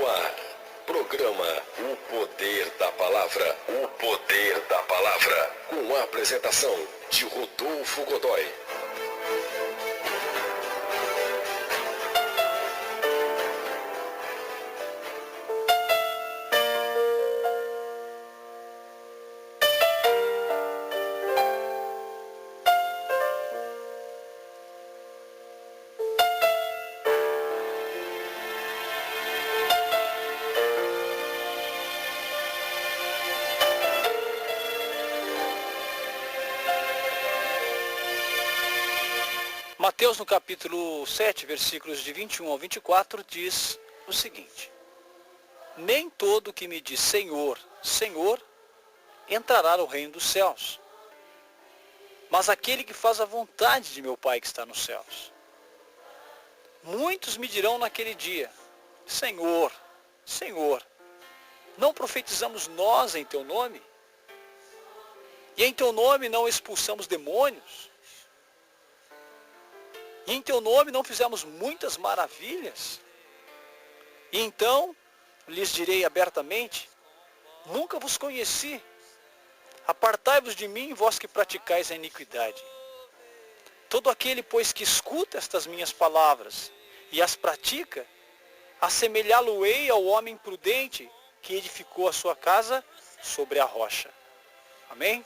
no ar. Programa O Poder da Palavra. O Poder da Palavra. Com a apresentação de Rodolfo Godoy. Mateus, no capítulo 7, versículos de 21 ao 24, diz o seguinte: Nem todo que me diz Senhor, Senhor, entrará no reino dos céus, mas aquele que faz a vontade de meu Pai que está nos céus. Muitos me dirão naquele dia: Senhor, Senhor, não profetizamos nós em teu nome? E em teu nome não expulsamos demônios? E em teu nome não fizemos muitas maravilhas? E então lhes direi abertamente: Nunca vos conheci. Apartai-vos de mim, vós que praticais a iniquidade. Todo aquele, pois, que escuta estas minhas palavras e as pratica, assemelhá-lo-ei ao homem prudente que edificou a sua casa sobre a rocha. Amém?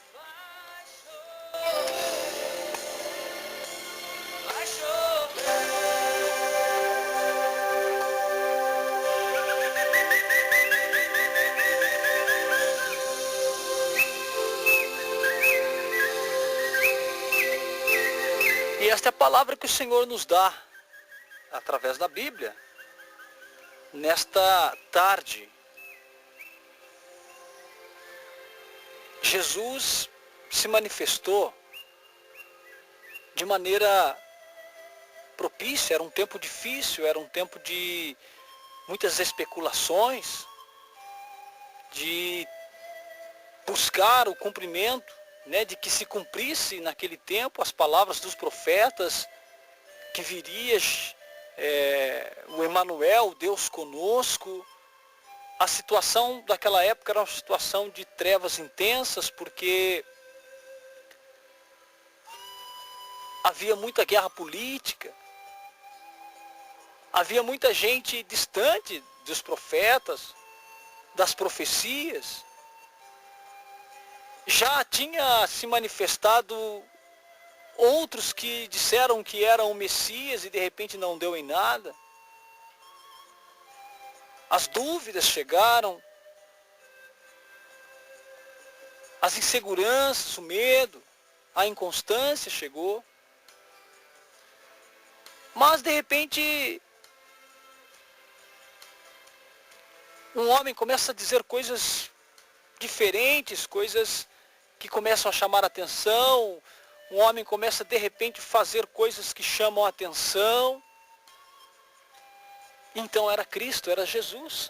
E esta é a palavra que o Senhor nos dá, através da Bíblia, nesta tarde. Jesus se manifestou de maneira propícia. Era um tempo difícil, era um tempo de muitas especulações, de buscar o cumprimento, de que se cumprisse naquele tempo as palavras dos profetas, que viria o Emanuel, Deus conosco. A situação daquela época era uma situação de trevas intensas, porque havia muita guerra política, havia muita gente distante dos profetas, das profecias. Já tinha se manifestado outros que disseram que eram o Messias e de repente não deu em nada. As dúvidas chegaram, as inseguranças, o medo, a inconstância chegou. Mas de repente um homem começa a dizer coisas diferentes, coisas que começam a chamar a atenção. Um homem começa de repente a fazer coisas que chamam a atenção. Então era Cristo, era Jesus.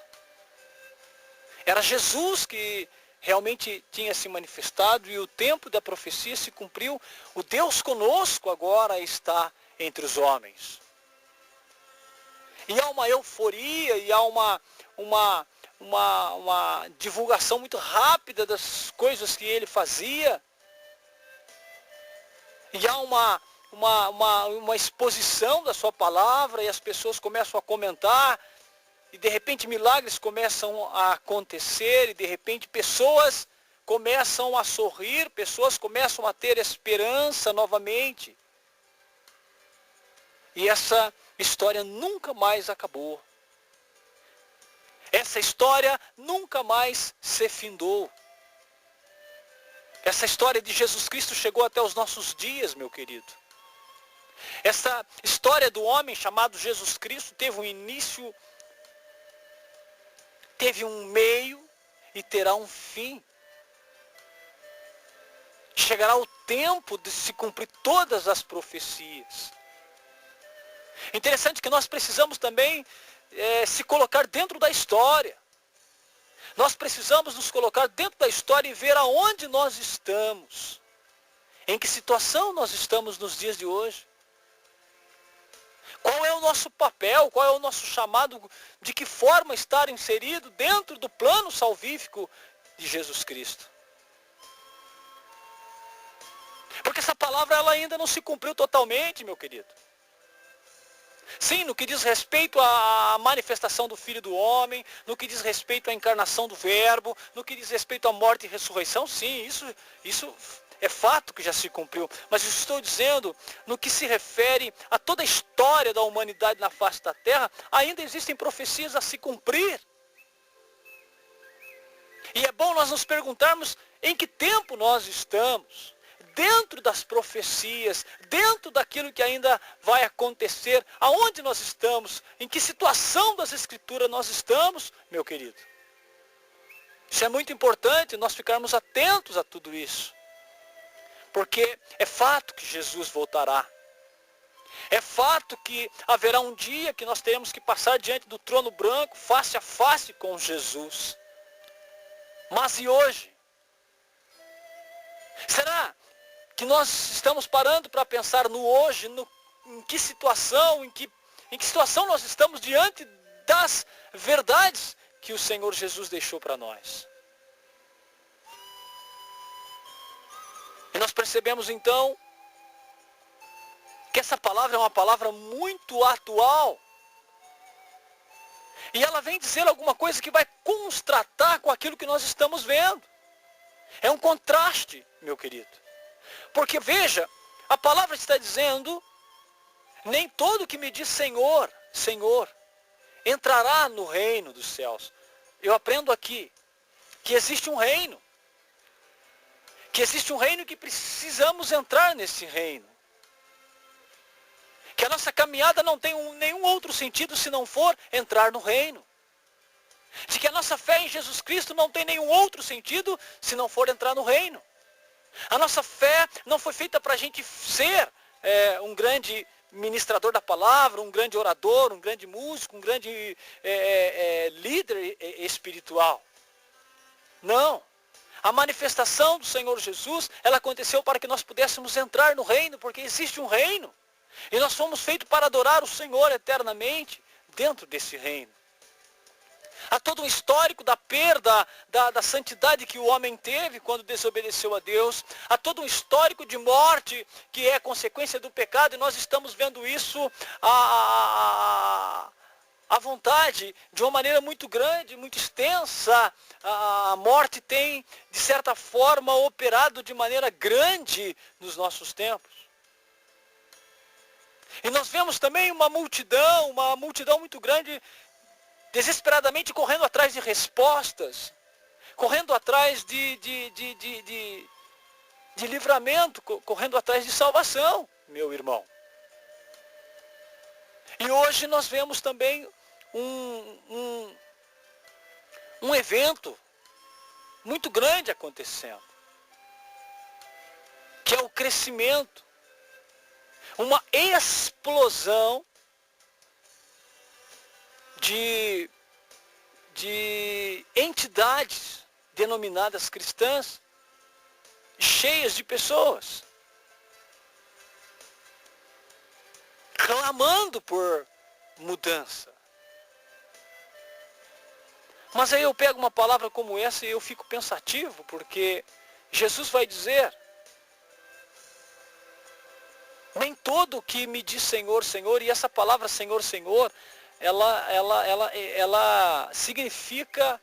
Era Jesus que realmente tinha se manifestado e o tempo da profecia se cumpriu. O Deus conosco agora está entre os homens. E há uma euforia, e há uma divulgação muito rápida das coisas que ele fazia. E há uma exposição da sua palavra, e as pessoas começam a comentar, e de repente milagres começam a acontecer, e de repente pessoas começam a sorrir, pessoas começam a ter esperança novamente. E essa história nunca mais acabou. Essa história nunca mais se findou. Essa história de Jesus Cristo chegou até os nossos dias, meu querido. Essa história do homem chamado Jesus Cristo teve um início, teve um meio e terá um fim. Chegará o tempo de se cumprir todas as profecias. Interessante que nós precisamos também se colocar dentro da história. Nós precisamos nos colocar dentro da história e ver aonde nós estamos. Em que situação nós estamos nos dias de hoje. Qual é o nosso papel? Qual é o nosso chamado? De que forma estar inserido dentro do plano salvífico de Jesus Cristo? Porque essa palavra ela ainda não se cumpriu totalmente, meu querido. Sim, no que diz respeito à manifestação do Filho do Homem, no que diz respeito à encarnação do Verbo, no que diz respeito à morte e ressurreição, sim, isso é fato que já se cumpriu. Mas eu estou dizendo, no que se refere a toda a história da humanidade na face da terra, ainda existem profecias a se cumprir. E é bom nós nos perguntarmos em que tempo nós estamos. Dentro das profecias, dentro daquilo que ainda vai acontecer, aonde nós estamos, em que situação das Escrituras nós estamos, meu querido. Isso é muito importante, nós ficarmos atentos a tudo isso. Porque é fato que Jesus voltará. É fato que haverá um dia que nós teremos que passar diante do trono branco, face a face com Jesus. Mas e hoje? Será que nós estamos parando para pensar no hoje, em que situação, em que situação nós estamos diante das verdades que o Senhor Jesus deixou para nós? E nós percebemos então que essa palavra é uma palavra muito atual. E ela vem dizer alguma coisa que vai contrastar com aquilo que nós estamos vendo. É um contraste, meu querido. Porque veja, a palavra está dizendo, nem todo que me diz Senhor, Senhor, entrará no reino dos céus. Eu aprendo aqui que existe um reino. Que existe um reino que precisamos entrar nesse reino. Que a nossa caminhada não tem nenhum outro sentido se não for entrar no reino. De que a nossa fé em Jesus Cristo não tem nenhum outro sentido se não for entrar no reino. A nossa fé não foi feita para a gente ser um grande ministrador da palavra, um grande orador, um grande músico, um grande líder espiritual. Não. A manifestação do Senhor Jesus, ela aconteceu para que nós pudéssemos entrar no reino, porque existe um reino. E nós fomos feitos para adorar o Senhor eternamente dentro desse reino. Há todo um histórico da perda da santidade que o homem teve quando desobedeceu a Deus. Há todo um histórico de morte que é consequência do pecado. E nós estamos vendo isso à vontade, de uma maneira muito grande, muito extensa. A morte tem, de certa forma, operado de maneira grande nos nossos tempos. E nós vemos também uma multidão muito grande, desesperadamente correndo atrás de respostas, correndo atrás de livramento, correndo atrás de salvação, meu irmão. E hoje nós vemos também um evento muito grande acontecendo, que é o crescimento, uma explosão de entidades denominadas cristãs, cheias de pessoas, clamando por mudança. Mas aí eu pego uma palavra como essa e eu fico pensativo, porque Jesus vai dizer, nem todo que me diz Senhor, Senhor, e essa palavra Senhor, Senhor, ela significa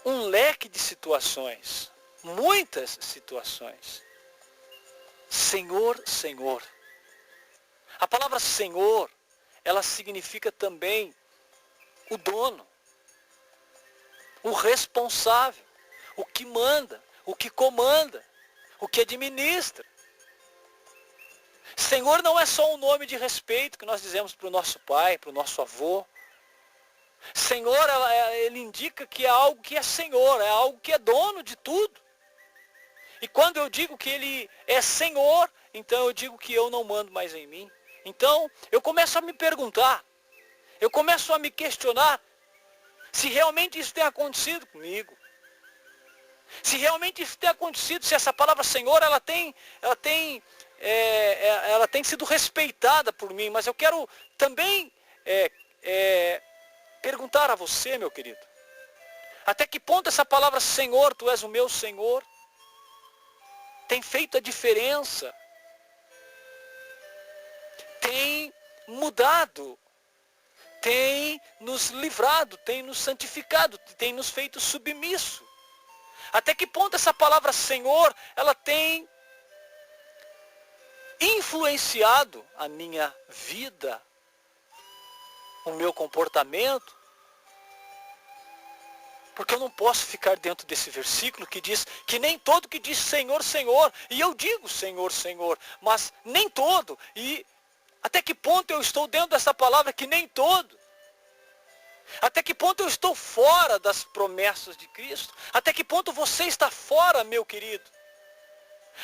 um leque de situações, muitas situações. Senhor, Senhor. A palavra Senhor, ela significa também o dono, o responsável, o que manda, o que comanda, o que administra. Senhor não é só um nome de respeito que nós dizemos para o nosso pai, para o nosso avô. Senhor, ele indica que é algo que é Senhor, é algo que é dono de tudo. E quando eu digo que ele é Senhor, então eu digo que eu não mando mais em mim. Então, eu começo a me perguntar, eu começo a me questionar se realmente isso tem acontecido comigo. Se realmente isso tem acontecido, se essa palavra Senhor, ela tem ela tem sido respeitada por mim, mas eu quero também perguntar a você, meu querido, até que ponto essa palavra Senhor, tu és o meu Senhor, tem feito a diferença, tem mudado, tem nos livrado, tem nos santificado, tem nos feito submisso. Até que ponto essa palavra Senhor, ela tem influenciado a minha vida, o meu comportamento? Porque eu não posso ficar dentro desse versículo que diz que nem todo que diz Senhor, Senhor, e eu digo Senhor, Senhor, mas nem todo. E até que ponto eu estou dentro dessa palavra que nem todo? Até que ponto eu estou fora das promessas de Cristo? Até que ponto você está fora, meu querido?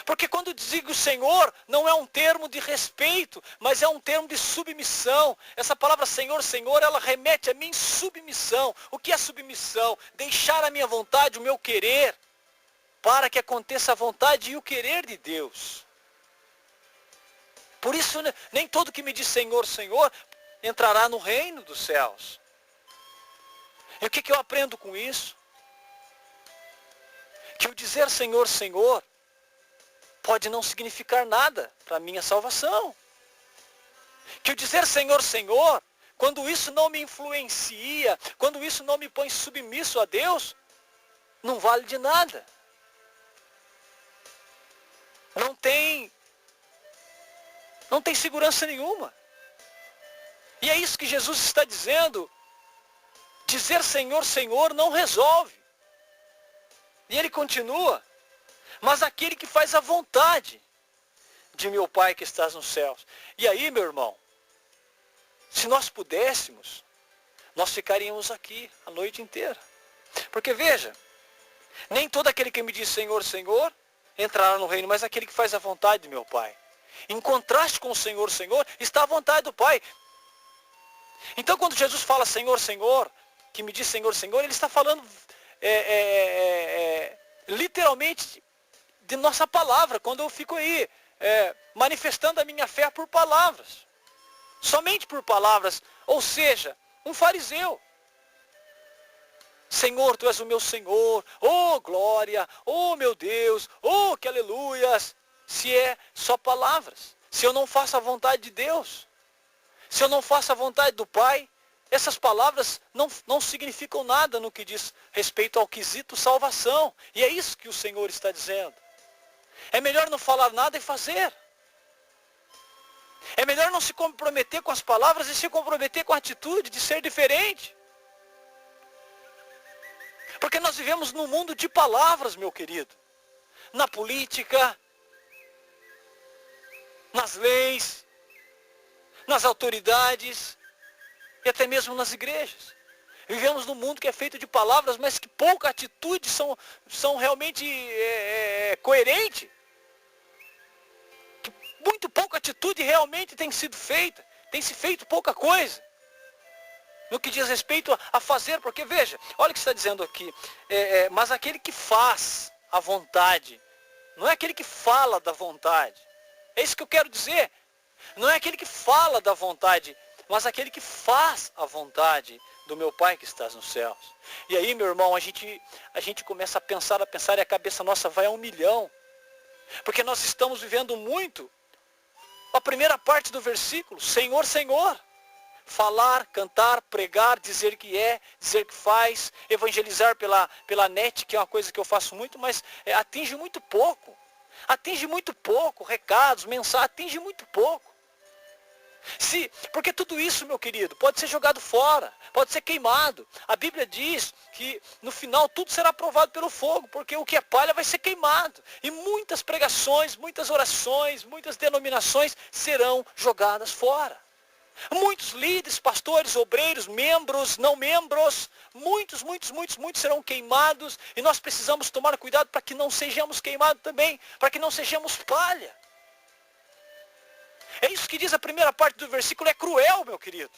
Porque quando digo Senhor, não é um termo de respeito, mas é um termo de submissão. Essa palavra Senhor, Senhor, ela remete a mim submissão. O que é submissão? Deixar a minha vontade, o meu querer, para que aconteça a vontade e o querer de Deus. Por isso, nem todo que me diz Senhor, Senhor, entrará no reino dos céus. E o que eu aprendo com isso? Que o dizer Senhor, Senhor, pode não significar nada para a minha salvação. Que o dizer Senhor, Senhor, quando isso não me influencia, quando isso não me põe submisso a Deus, não vale de nada. Não tem segurança nenhuma. E é isso que Jesus está dizendo. Dizer Senhor, Senhor não resolve. E ele continua. Mas aquele que faz a vontade de meu Pai que estás nos céus. E aí, meu irmão, se nós pudéssemos, nós ficaríamos aqui a noite inteira. Porque veja, nem todo aquele que me diz Senhor, Senhor, entrará no reino, mas aquele que faz a vontade de meu Pai. Em contraste com o Senhor, Senhor, está a vontade do Pai. Então quando Jesus fala Senhor, Senhor, que me diz Senhor, Senhor, ele está falando literalmente de nossa palavra, quando eu fico aí manifestando a minha fé por palavras. Somente por palavras. Ou seja, um fariseu. Senhor, tu és o meu Senhor. Oh, glória. Oh, meu Deus. Oh, que aleluias. Se é só palavras. Se eu não faço a vontade de Deus. Se eu não faço a vontade do Pai. Essas palavras não significam nada no que diz respeito ao quesito salvação. E é isso que o Senhor está dizendo. É melhor não falar nada e fazer. É melhor não se comprometer com as palavras e se comprometer com a atitude de ser diferente. Porque nós vivemos num mundo de palavras, meu querido. Na política, nas leis, nas autoridades e até mesmo nas igrejas. Vivemos num mundo que é feito de palavras, mas que pouca atitude são realmente coerentes. Que muito pouca atitude realmente tem sido feita. Tem se feito pouca coisa. No que diz respeito a fazer, porque veja, olha o que está dizendo aqui. Mas aquele que faz a vontade, não é aquele que fala da vontade. É isso que eu quero dizer. Não é aquele que fala da vontade, mas aquele que faz a vontade do meu Pai que estás nos céus. E aí, meu irmão, a gente começa a pensar e a cabeça nossa vai a 1 milhão. Porque nós estamos vivendo muito a primeira parte do versículo, Senhor, Senhor. Falar, cantar, pregar, dizer que dizer que faz, evangelizar pela net, que é uma coisa que eu faço muito, mas atinge muito pouco. Atinge muito pouco, recados, mensagens, atinge muito pouco. Porque tudo isso, meu querido, pode ser jogado fora, pode ser queimado. A Bíblia diz que no final tudo será provado pelo fogo, porque o que é palha vai ser queimado. E muitas pregações, muitas orações, muitas denominações serão jogadas fora. Muitos líderes, pastores, obreiros, membros, não membros, muitos serão queimados. E nós precisamos tomar cuidado para que não sejamos queimados também, para que não sejamos palha. É isso que diz a primeira parte do versículo, é cruel, meu querido.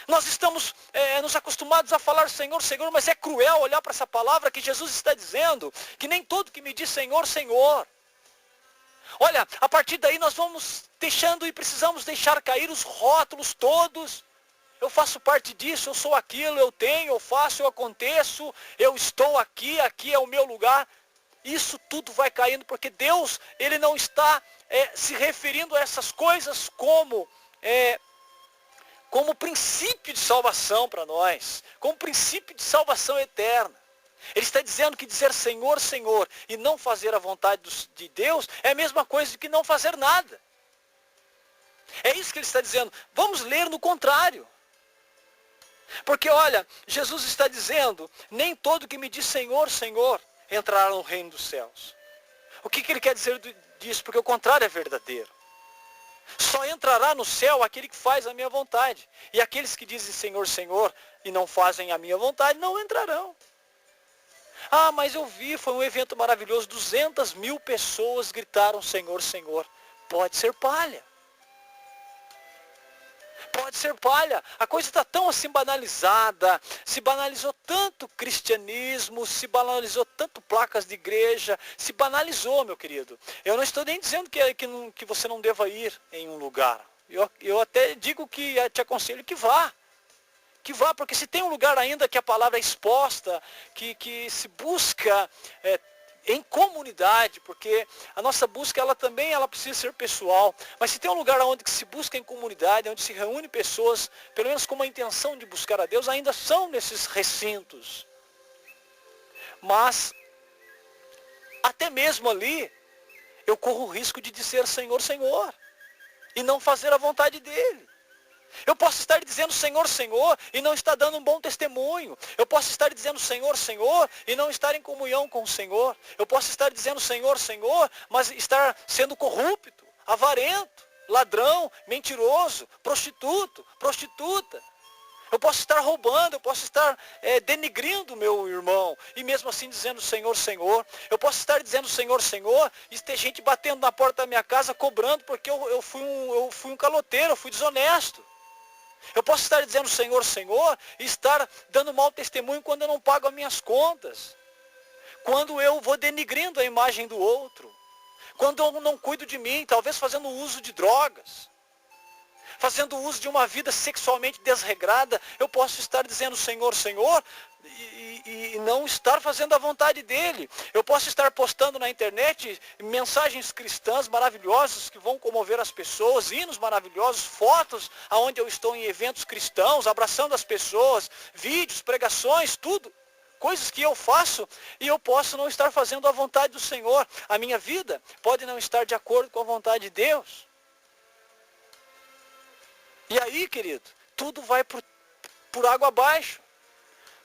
Nós estamos nos acostumados a falar Senhor, Senhor, mas é cruel olhar para essa palavra que Jesus está dizendo, que nem todo que me diz Senhor, Senhor. Olha, a partir daí nós vamos deixando e precisamos deixar cair os rótulos todos. Eu faço parte disso, eu sou aquilo, eu tenho, eu faço, eu aconteço, eu estou aqui, aqui é o meu lugar. Isso tudo vai caindo porque Deus, Ele não está se referindo a essas coisas como princípio de salvação para nós, como princípio de salvação eterna. Ele está dizendo que dizer Senhor, Senhor e não fazer a vontade de Deus é a mesma coisa que não fazer nada. É isso que ele está dizendo. Vamos ler no contrário. Porque olha, Jesus está dizendo, nem todo que me diz Senhor, Senhor, entrará no reino dos céus. O que ele quer dizer disso? Porque o contrário é verdadeiro. Só entrará no céu aquele que faz a minha vontade. E aqueles que dizem Senhor, Senhor e não fazem a minha vontade, não entrarão. Ah, mas eu vi, foi um evento maravilhoso, 200.000 pessoas gritaram Senhor, Senhor. Pode ser palha. Pode ser palha. A coisa está tão assim banalizada, se banalizou tanto o cristianismo, se banalizou tanto placas de igreja, se banalizou, meu querido. Eu não estou nem dizendo que você não deva ir em um lugar. Eu até digo que te aconselho que vá. Que vá, porque se tem um lugar ainda que a palavra é exposta, que se busca em comunidade, porque a nossa busca ela precisa ser pessoal, mas se tem um lugar onde se busca em comunidade, onde se reúne pessoas, pelo menos com uma intenção de buscar a Deus, ainda são nesses recintos. Mas, até mesmo ali, eu corro o risco de dizer Senhor, Senhor, e não fazer a vontade dEle. Eu posso estar dizendo Senhor, Senhor e não estar dando um bom testemunho. Eu posso estar dizendo Senhor, Senhor e não estar em comunhão com o Senhor. Eu posso estar dizendo Senhor, Senhor, mas estar sendo corrupto, avarento, ladrão, mentiroso, prostituto, prostituta. Eu posso estar roubando, eu posso estar denigrindo o meu irmão e mesmo assim dizendo Senhor, Senhor. Eu posso estar dizendo Senhor, Senhor e ter gente batendo na porta da minha casa cobrando porque eu fui um caloteiro, eu fui desonesto. Eu posso estar dizendo Senhor, Senhor e estar dando mau testemunho quando eu não pago as minhas contas. Quando eu vou denigrindo a imagem do outro. Quando eu não cuido de mim, talvez fazendo uso de drogas. Fazendo uso de uma vida sexualmente desregrada, eu posso estar dizendo Senhor, Senhor, e não estar fazendo a vontade dEle. Eu posso estar postando na internet mensagens cristãs maravilhosas que vão comover as pessoas, hinos maravilhosos, fotos onde eu estou em eventos cristãos, abraçando as pessoas, vídeos, pregações, tudo. Coisas que eu faço e eu posso não estar fazendo a vontade do Senhor. A minha vida pode não estar de acordo com a vontade de Deus. E aí, querido, tudo vai por água abaixo.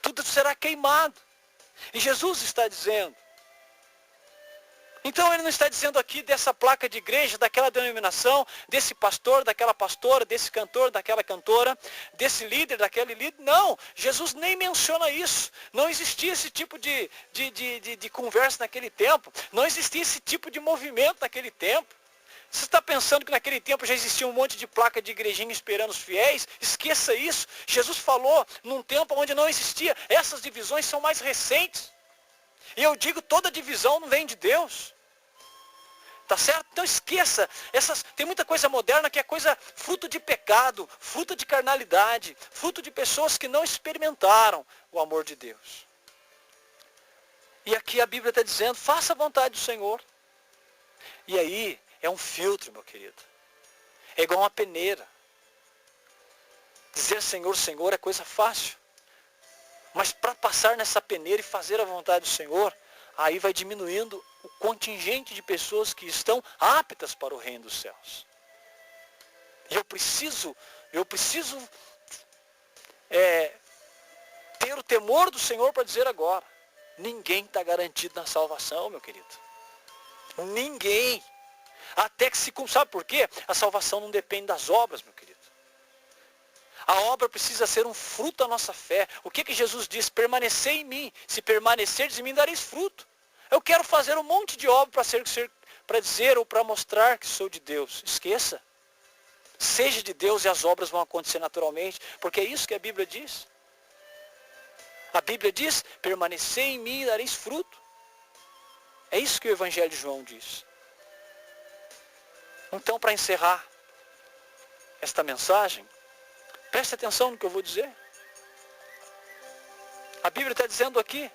Tudo será queimado. E Jesus está dizendo. Então ele não está dizendo aqui dessa placa de igreja, daquela denominação, desse pastor, daquela pastora, desse cantor, daquela cantora, desse líder, daquele líder. Não, Jesus nem menciona isso. Não existia esse tipo de conversa naquele tempo. Não existia esse tipo de movimento naquele tempo. Você está pensando que naquele tempo já existia um monte de placa de igrejinha esperando os fiéis? Esqueça isso. Jesus falou num tempo onde não existia. Essas divisões são mais recentes. E eu digo, toda divisão não vem de Deus. Tá certo? Então esqueça. Tem muita coisa moderna que é coisa fruto de pecado, fruto de carnalidade, fruto de pessoas que não experimentaram o amor de Deus. E aqui a Bíblia está dizendo, faça a vontade do Senhor. E aí, é um filtro, meu querido. É igual uma peneira. Dizer Senhor, Senhor é coisa fácil. Mas para passar nessa peneira e fazer a vontade do Senhor, aí vai diminuindo o contingente de pessoas que estão aptas para o reino dos céus. E eu preciso ter o temor do Senhor para dizer agora, ninguém está garantido na salvação, meu querido. Ninguém. Até que sabe por quê? A salvação não depende das obras, meu querido. A obra precisa ser um fruto da nossa fé. O que Jesus diz? Permanecer em mim. Se permanecerdes em mim, dareis fruto. Eu quero fazer um monte de obra para dizer ou para mostrar que sou de Deus. Esqueça. Seja de Deus e as obras vão acontecer naturalmente. Porque é isso que a Bíblia diz. A Bíblia diz, permanecer em mim e dareis fruto. É isso que o Evangelho de João diz. Então, para encerrar esta mensagem, preste atenção no que eu vou dizer. A Bíblia está dizendo aqui,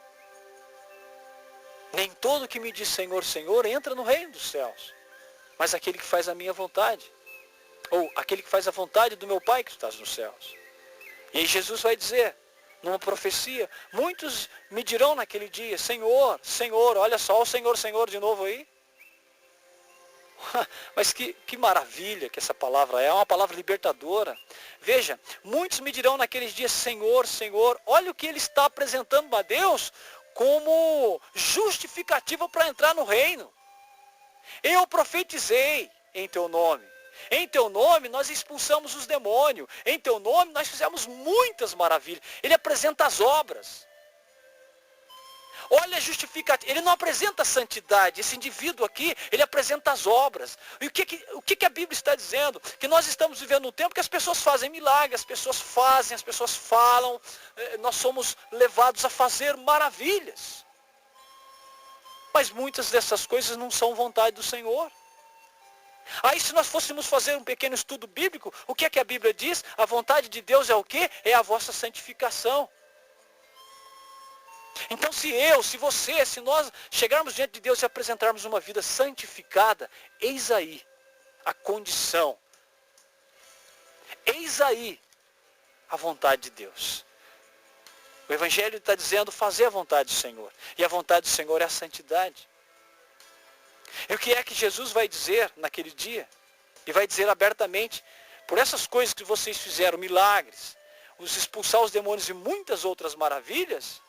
nem todo que me diz Senhor, Senhor, entra no reino dos céus, mas aquele que faz a minha vontade, ou aquele que faz a vontade do meu Pai que está nos céus. E aí Jesus vai dizer, numa profecia, muitos me dirão naquele dia, Senhor, Senhor, olha só o Senhor, Senhor de novo aí. Mas que maravilha que essa palavra é uma palavra libertadora. Veja, muitos me dirão naqueles dias, Senhor, Senhor, olha o que ele está apresentando a Deus como justificativa para entrar no reino. Eu profetizei em teu nome. Em teu nome nós expulsamos os demônios. Em teu nome nós fizemos muitas maravilhas. Ele apresenta as obras. Olha a justificativa. Ele não apresenta a santidade. Esse indivíduo aqui, ele apresenta as obras. E o que a Bíblia está dizendo? Que nós estamos vivendo um tempo que as pessoas fazem milagres, as pessoas fazem, as pessoas falam. Nós somos levados a fazer maravilhas. Mas muitas dessas coisas não são vontade do Senhor. Aí se nós fôssemos fazer um pequeno estudo bíblico, o que é que a Bíblia diz? A vontade de Deus é o quê? É a vossa santificação. Então se você, se nós chegarmos diante de Deus e apresentarmos uma vida santificada, eis aí a condição. Eis aí a vontade de Deus. O Evangelho está dizendo fazer a vontade do Senhor. E a vontade do Senhor é a santidade. E o que é que Jesus vai dizer naquele dia? E vai dizer abertamente, por essas coisas que vocês fizeram, milagres, os expulsar os demônios e muitas outras maravilhas,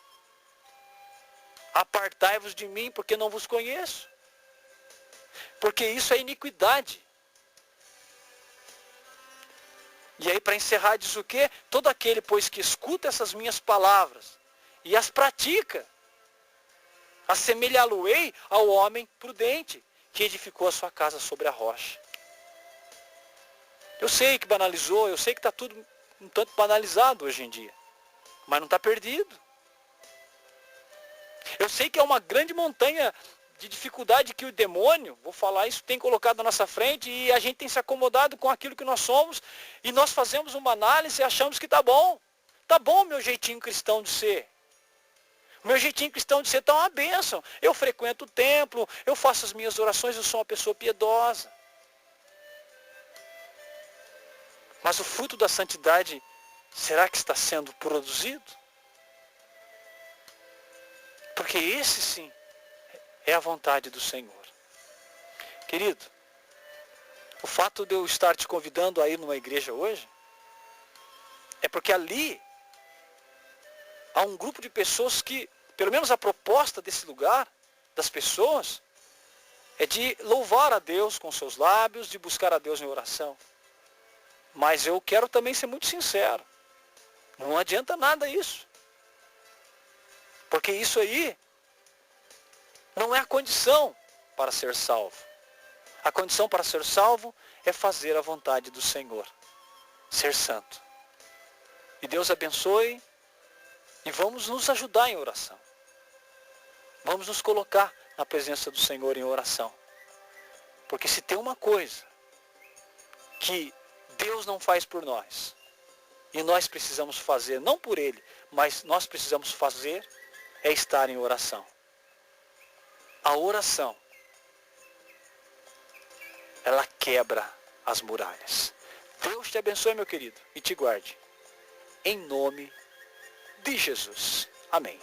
apartai-vos de mim, porque não vos conheço. Porque isso é iniquidade. E aí para encerrar diz o quê? Todo aquele, pois, que escuta essas minhas palavras e as pratica, assemelhá-lo-ei ao homem prudente, que edificou a sua casa sobre a rocha. Eu sei que banalizou, eu sei que está tudo um tanto banalizado hoje em dia, mas não está perdido. Eu sei que é uma grande montanha de dificuldade que o demônio, vou falar isso, tem colocado na nossa frente, e a gente tem se acomodado com aquilo que nós somos, e nós fazemos uma análise e achamos que está bom. Está bom o meu jeitinho cristão de ser. O meu jeitinho cristão de ser está uma bênção. Eu frequento o templo, eu faço as minhas orações, eu sou uma pessoa piedosa. Mas o fruto da santidade, será que está sendo produzido? Porque esse sim é a vontade do Senhor. Querido, o fato de eu estar te convidando a ir numa igreja hoje, é porque ali há um grupo de pessoas que, pelo menos a proposta desse lugar, das pessoas, é de louvar a Deus com seus lábios, de buscar a Deus em oração. Mas eu quero também ser muito sincero. Não adianta nada isso. Porque isso aí não é a condição para ser salvo. A condição para ser salvo é fazer a vontade do Senhor. Ser santo. E Deus abençoe. E vamos nos ajudar em oração. Vamos nos colocar na presença do Senhor em oração. Porque se tem uma coisa que Deus não faz por nós, e nós precisamos fazer, não por Ele, mas nós precisamos fazer, é estar em oração. A oração, ela quebra as muralhas. Deus te abençoe, meu querido, e te guarde. Em nome de Jesus. Amém.